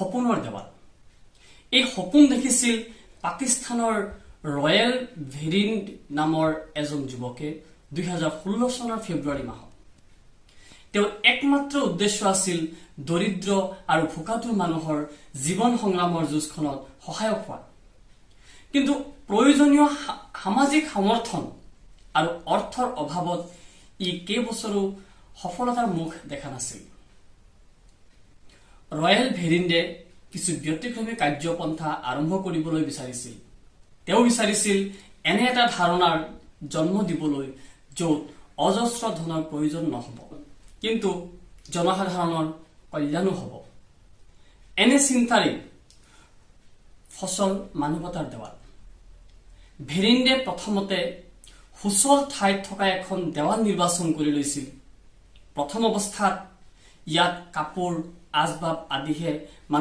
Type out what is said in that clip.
সপোনৰ দেৱাল। এই সপোন দেখিছিল পাকিস্তানৰ ৰয়েল ভেৰিণ্ট নামৰ এজন যুৱকে 2016 চনৰ ফেব্ৰুৱাৰী মাহত। তেওঁৰ একমাত্ৰ উদ্দেশ্য আছিল দৰিদ্ৰ আৰু ভোকাতুৰ মানুহৰ জীৱন সংগ্ৰামৰ যুঁজখনত সহায়ক হোৱা। কিন্তু প্ৰয়োজনীয় সামাজিক সমৰ্থন আৰু অৰ্থৰ অভাৱত ই কেইবছৰো সফলতাৰ মুখ দেখা নাছিল। ৰয়েল ভেৰিণ্ডে কিছু ব্যতিক্ৰমী কাৰ্যপন্থা আৰম্ভ কৰিবলৈ বিচাৰিছিল। তেওঁ বিচাৰিছিল এনে এটা ধাৰণাৰ জন্ম দিবলৈ য'ত অজস্ৰ ধনৰ প্ৰয়োজন নহ'ব, কিন্তু জনসাধাৰণৰ কল্যাণো হ'ব। এনে চিন্তাৰে ফচল মানৱতাৰ দেৱাল। ভেৰিণ্ডে প্ৰথমতে সুচল ঠাইত থকা এখন দেৱাল নিৰ্বাচন কৰি লৈছিল। প্ৰথম অৱস্থাত ইয়াত কাপোৰ, আচবাব আদিহে